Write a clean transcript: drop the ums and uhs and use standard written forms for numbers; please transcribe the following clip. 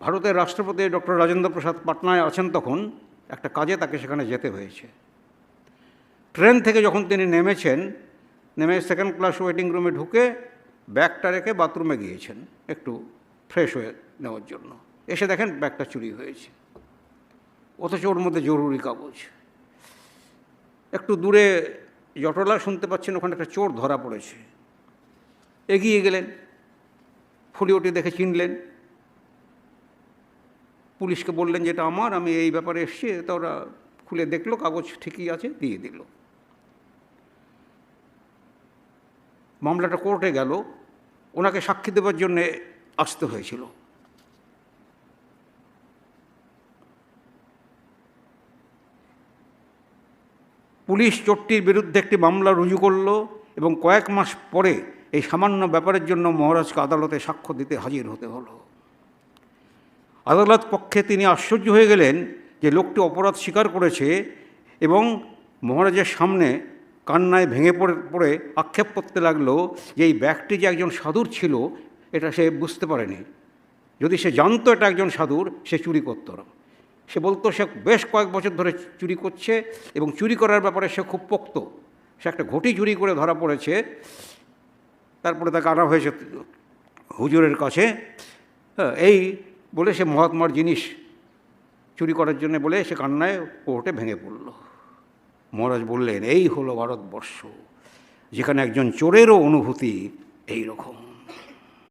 ভারতের রাষ্ট্রপতি ডক্টর রাজেন্দ্র প্রসাদ পাটনায় আছেন তখন, একটা কাজে তাকে সেখানে যেতে হয়েছে। ট্রেন থেকে যখন তিনি নেমেছেন, নেমে সেকেন্ড ক্লাস ওয়েটিং রুমে ঢুকে ব্যাগটা রেখে বাথরুমে গিয়েছেন একটু ফ্রেশ হয়ে নেওয়ার জন্য। এসে দেখেন ব্যাগটা চুরি হয়েছে, অথচ ওর মধ্যে জরুরি কাগজ। একটু দূরে জটলা শুনতে পাচ্ছেন ওখানে একটা চোর ধরা পড়েছে। এগিয়ে গেলেন, ফোলিওটি দেখে চিনলেন, পুলিশকে বললেন যে এটা আমার, আমি এই ব্যাপারে এসেছি। তা ওরা খুলে দেখলো কাগজ ঠিকই আছে, দিয়ে দিল। মামলাটা কোর্টে গেল, ওনাকে সাক্ষী দেওয়ার জন্যে আসতে হয়েছিল। পুলিশ চোরটির বিরুদ্ধে একটি মামলা রুজু করল এবং কয়েক মাস পরে এই সামান্য ব্যাপারের জন্য মহারাজকে আদালতে সাক্ষ্য দিতে হাজির হতে হলো। আদালত পক্ষে তিনি আশ্চর্য হয়ে গেলেন যে লোকটি অপরাধ স্বীকার করেছে এবং মহারাজের সামনে কান্নায় ভেঙে পড়ে আক্ষেপ করতে লাগলো যে এই ব্যাগটি যে একজন সাধুর ছিল এটা সে বুঝতে পারেনি। যদি সে জানতো এটা একজন সাধুর, সে চুরি করতো না। সে বলতো সে বেশ কয়েক বছর ধরে চুরি করছে এবং চুরি করার ব্যাপারে সে খুব পোক্ত। সে একটা ঘটি চুরি করে ধরা পড়েছে, তারপরে তাকে আনা হয়েছে হুজুরের কাছে। এই বলে সে মহাত্মার জিনিস চুরি করার জন্য বলে সে কান্নায় কোর্টে ভেঙে পড়ল। মহারাজ বললেন, এই হলো ভারতবর্ষ, যেখানে একজন চোরেরও অনুভূতি এই রকম।